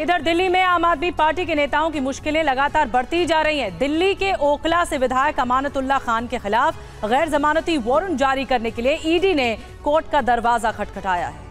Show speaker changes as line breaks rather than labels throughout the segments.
इधर दिल्ली में आम आदमी पार्टी के नेताओं की मुश्किलें लगातार बढ़ती जा रही हैं। दिल्ली के ओखला से विधायक अमानतुल्लाह खान के खिलाफ गैर जमानती वारंट जारी करने के लिए ईडी ने कोर्ट का दरवाजा खटखटाया है।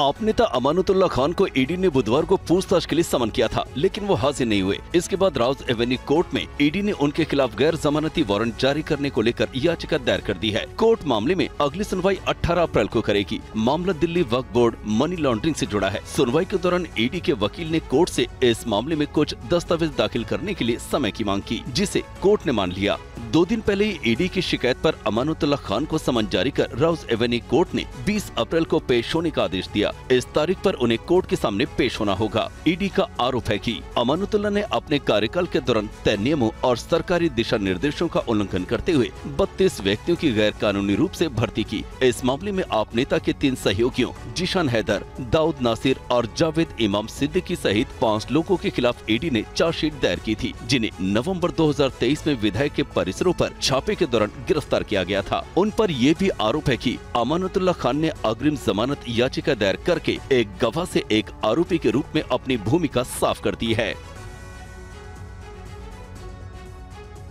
आप नेता अमानतुल्लाह खान को ईडी ने बुधवार को पूछताछ के लिए समन किया था, लेकिन वो हाजिर नहीं हुए। इसके बाद राउज एवेन्यू कोर्ट में ईडी ने उनके खिलाफ गैर जमानती वारंट जारी करने को लेकर याचिका दायर कर दी है। कोर्ट मामले में अगली सुनवाई 18 अप्रैल को करेगी। मामला Delhi Waqf board money laundering से जुड़ा है। सुनवाई के दौरान ईडी के वकील ने कोर्ट से इस मामले में कुछ दस्तावेज दाखिल करने के लिए समय की मांग की, जिसे कोर्ट ने मान लिया। 2 दिन पहले ही ईडी की शिकायत पर अमानतुल्लाह खान को समन जारी कर राउज एवेन्यू कोर्ट ने 20 अप्रैल को पेश होने का आदेश दिया। इस तारीख पर उन्हें कोर्ट के सामने पेश होना होगा। ईडी का आरोप है कि अमानतुल्लाह ने अपने कार्यकाल के दौरान तय नियमों और सरकारी दिशा निर्देशों का उल्लंघन करते हुए 32 व्यक्तियों की गैर कानूनी रूप से भर्ती की। इस मामले में आप नेता के 3 सहयोगियों जीशान हैदर, दाऊद नासिर और जावेद इमाम सिद्दीकी सहित 5 लोगों के खिलाफ ईडी ने चार्जशीट दायर की थी, जिन्हें नवंबर 2023 में विधायक के परिसरों पर छापे के दौरान गिरफ्तार किया गया था। उन पर ये भी आरोप है कि अमानतुल्लाह खान ने अग्रिम जमानत याचिका दायर करके एक गवाह से एक आरोपी के रूप में अपनी भूमिका साफ कर दी है।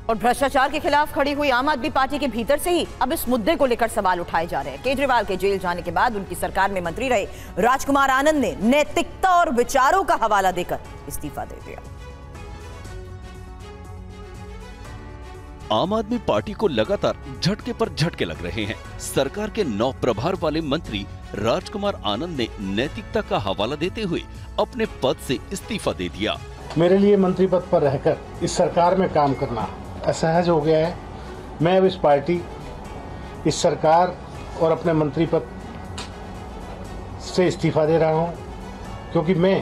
और भ्रष्टाचार के खिलाफ खड़ी हुई आम आदमी पार्टी के भीतर से ही अब इस मुद्दे को लेकर सवाल उठाए जा रहे हैं। केजरीवाल के जेल जाने के बाद उनकी सरकार में मंत्री रहे राजकुमार आनंद ने नैतिकता और विचारों का हवाला देकर इस्तीफा दे दिया।
आम आदमी पार्टी को लगातार झटके पर झटके लग रहे हैं। सरकार के 9 प्रभार वाले मंत्री राजकुमार आनंद ने नैतिकता का हवाला देते हुए अपने पद से इस्तीफा दे दिया।
मेरे लिए मंत्री पद पर रहकर इस सरकार में काम करना असहज हो गया है। मैं अब इस पार्टी, इस सरकार और अपने मंत्री पद से इस्तीफा दे रहा हूं, क्योंकि मैं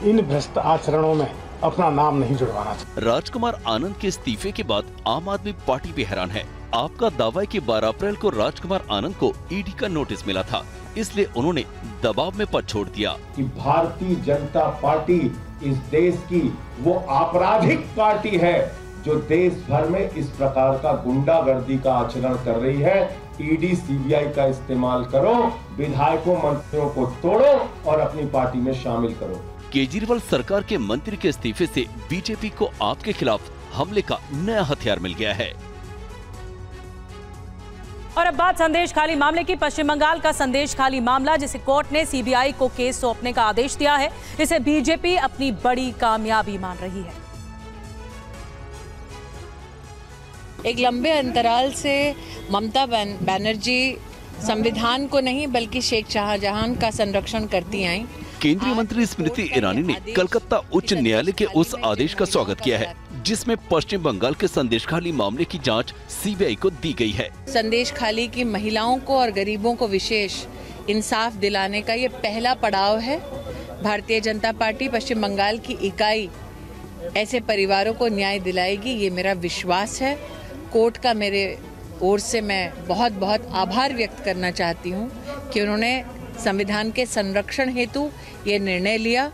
इन भ्रष्ट आचरणों में अपना नाम नहीं जुड़वाना चाहता।
राजकुमार आनंद के इस्तीफे के बाद आम आदमी पार्टी भी हैरान है। आपका दावा है कि 12 अप्रैल को राजकुमार आनंद को ईडी का नोटिस मिला था, इसलिए उन्होंने दबाव में पद छोड़ दिया
कि भारतीय जनता पार्टी इस देश की वो आपराधिक पार्टी है जो देश भर में इस प्रकार का गुंडागर्दी का आचरण कर रही है। ईडी सीबीआई का इस्तेमाल करो, विधायकों मंत्रियों को तोड़ो और अपनी पार्टी में शामिल करो।
केजरीवाल सरकार के मंत्री के इस्तीफे से बीजेपी को आपके खिलाफ हमले का नया हथियार मिल गया है।
और अब बात संदेश खाली मामले की। पश्चिम बंगाल का संदेश खाली मामला, जिसे कोर्ट ने सीबीआई को केस सौंपने का आदेश दिया है, इसे बीजेपी अपनी बड़ी कामयाबी मान रही है।
एक लंबे अंतराल से ममता बनर्जी संविधान को नहीं बल्कि शेख शाहजहां का संरक्षण करती आई।
केंद्रीय मंत्री स्मृति ईरानी ने कलकत्ता उच्च न्यायालय के उस आदेश का स्वागत किया है, जिसमें पश्चिम बंगाल के संदेशखाली मामले की जांच सीबीआई को दी गई है।
संदेशखाली की महिलाओं को और गरीबों को विशेष इंसाफ दिलाने का ये पहला पड़ाव है। भारतीय जनता पार्टी पश्चिम बंगाल की इकाई ऐसे परिवारों को न्याय दिलाएगी, ये मेरा विश्वास है। कोर्ट का मेरे ओर से मैं बहुत बहुत आभार व्यक्त करना चाहती हूँ कि उन्होंने संविधान के संरक्षण हेतु ये निर्णय लिया।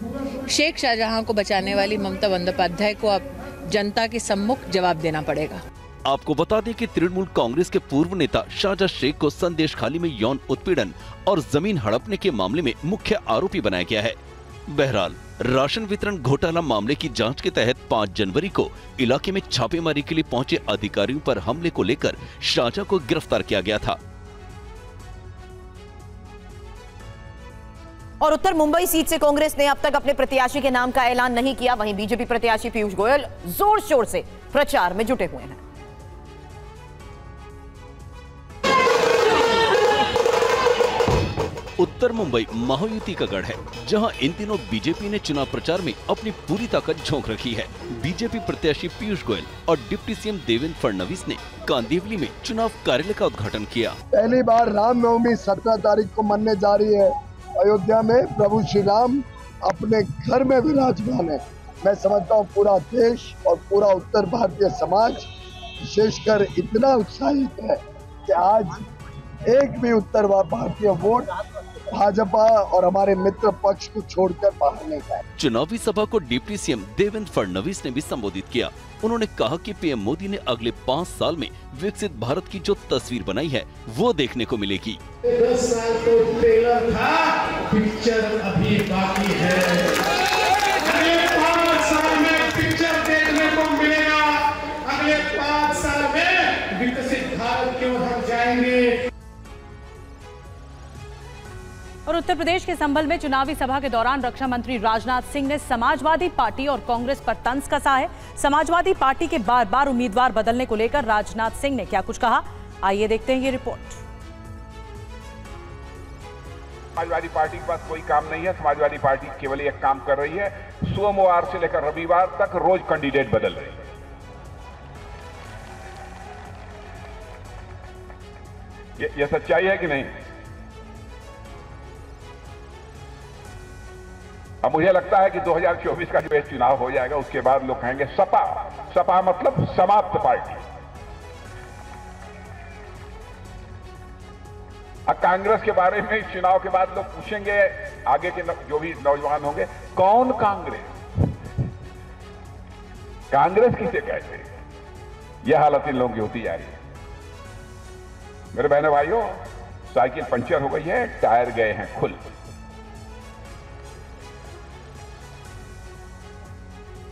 शेख शाहजहां को बचाने वाली ममता बंदोपाध्याय को अब जनता के सम्मुख जवाब देना पड़ेगा।
आपको बता दें कि तृणमूल कांग्रेस के पूर्व नेता शाहजहां शेख को संदेशखाली में यौन उत्पीड़न और जमीन हड़पने के मामले में मुख्य आरोपी बनाया गया है। बहरहाल, राशन वितरण घोटाला मामले की जांच के तहत 5 जनवरी को इलाके में छापेमारी के लिए पहुंचे अधिकारियों पर हमले को लेकर शाहजहां को गिरफ्तार किया गया था।
और उत्तर मुंबई सीट से कांग्रेस ने अब तक अपने प्रत्याशी के नाम का ऐलान नहीं किया। वहीं बीजेपी प्रत्याशी पीयूष गोयल जोर शोर से प्रचार में जुटे हुए हैं।
उत्तर मुंबई महायुति का गढ़ है, जहां इन दिनों बीजेपी ने चुनाव प्रचार में अपनी पूरी ताकत झोंक रखी है। बीजेपी प्रत्याशी पीयूष गोयल और डिप्टी सीएम देवेंद्र फडणवीस ने कांदिवली में चुनाव कार्यालय का उद्घाटन किया।
पहली बार रामनवमी 17 तारीख को मनने जा रही है। अयोध्या में प्रभु श्री राम अपने घर में विराजमान है। मैं समझता हूँ पूरा देश और पूरा उत्तर भारतीय समाज विशेषकर इतना उत्साहित है कि आज एक भी उत्तर भारतीय वोट भाजपा और हमारे मित्र पक्ष को छोड़कर बाहर नहीं जाए।
चुनावी सभा को डिप्टी सीएम देवेंद्र फडणवीस ने भी संबोधित किया। उन्होंने कहा कि पीएम मोदी ने अगले 5 साल में विकसित भारत की जो तस्वीर बनाई है वो देखने को मिलेगी।
10 साल तो ट्रेलर था, पिक्चर अभी बाकी है। अगले 5 साल में पिक्चर देखने को मिलेगा। अगले 5 साल में विकसित भारत की ओर हम जाएंगे।
और उत्तर प्रदेश के संभल में चुनावी सभा के दौरान रक्षा मंत्री राजनाथ सिंह ने समाजवादी पार्टी और कांग्रेस पर तंज कसा है। समाजवादी पार्टी के बार बार उम्मीदवार बदलने को लेकर राजनाथ सिंह ने क्या कुछ कहा, आइए देखते हैं ये रिपोर्ट।
समाजवादी पार्टी के पास कोई काम नहीं है। समाजवादी पार्टी केवल एक काम कर रही है, सोमवार से लेकर रविवार तक रोज कैंडिडेट बदल रही है। ये सच्चाई है कि नहीं? अब मुझे लगता है कि 2024 का जो चुनाव हो जाएगा उसके बाद लोग कहेंगे सपा। सपा मतलब समाप्त पार्टी। अब कांग्रेस के बारे में चुनाव के बाद लोग पूछेंगे, आगे के जो भी नौजवान होंगे, कौन कांग्रेस? कांग्रेस किसे कहते हैं? यह हालत इन लोगों की होती जा रही है। मेरे बहनों भाइयों, साइकिल पंचर हो गई है, टायर गए हैं खुल।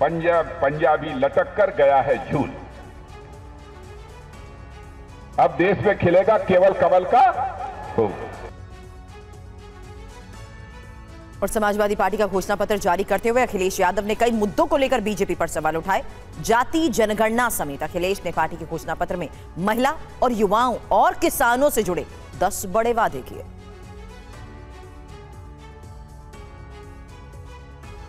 पंजाबी लटक कर गया है झूल। अब देश में खिलेगा केवल कमल का फूल।
और समाजवादी पार्टी का घोषणा पत्र जारी करते हुए अखिलेश यादव ने कई मुद्दों को लेकर बीजेपी पर सवाल उठाए। जाति जनगणना समेत अखिलेश ने पार्टी के घोषणा पत्र में महिला और युवाओं और किसानों से जुड़े 10 बड़े वादे किए।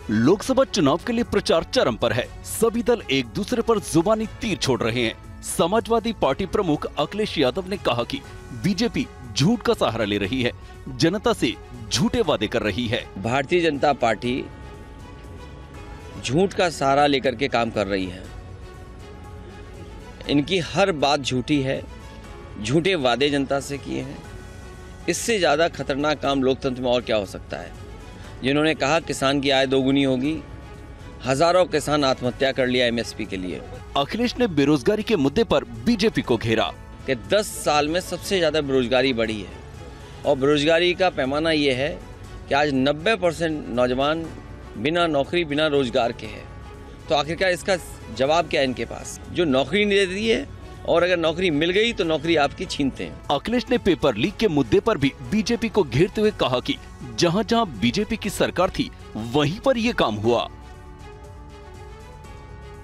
लोकसभा चुनाव के लिए प्रचार चरम पर है। सभी दल एक दूसरे पर जुबानी तीर छोड़ रहे हैं। समाजवादी पार्टी प्रमुख अखिलेश यादव ने कहा कि बीजेपी झूठ का सहारा ले रही है, जनता से झूठे वादे कर रही है।
भारतीय जनता पार्टी झूठ का सहारा लेकर के काम कर रही है। इनकी हर बात झूठी है, झूठे वादे जनता से किए हैं। इससे ज्यादा खतरनाक काम लोकतंत्र में और क्या हो सकता है? जिन्होंने कहा किसान की आय दोगुनी होगी, हजारों किसान आत्महत्या कर लिया एमएसपी के लिए।
अखिलेश ने बेरोजगारी के मुद्दे पर बीजेपी को घेरा
कि 10 साल में सबसे ज्यादा बेरोजगारी बढ़ी है और बेरोजगारी का पैमाना ये है कि आज 90% नौजवान बिना नौकरी बिना रोजगार के हैं। तो आखिरकार इसका जवाब क्या है इनके पास? जो नौकरी नहीं देती है और अगर नौकरी मिल गई तो नौकरी आपकी छीनते हैं।
अखिलेश ने पेपर लीक के मुद्दे पर भी बीजेपी को घेरते हुए कहा कि जहां जहां बीजेपी की सरकार थी वहीं पर ये काम हुआ।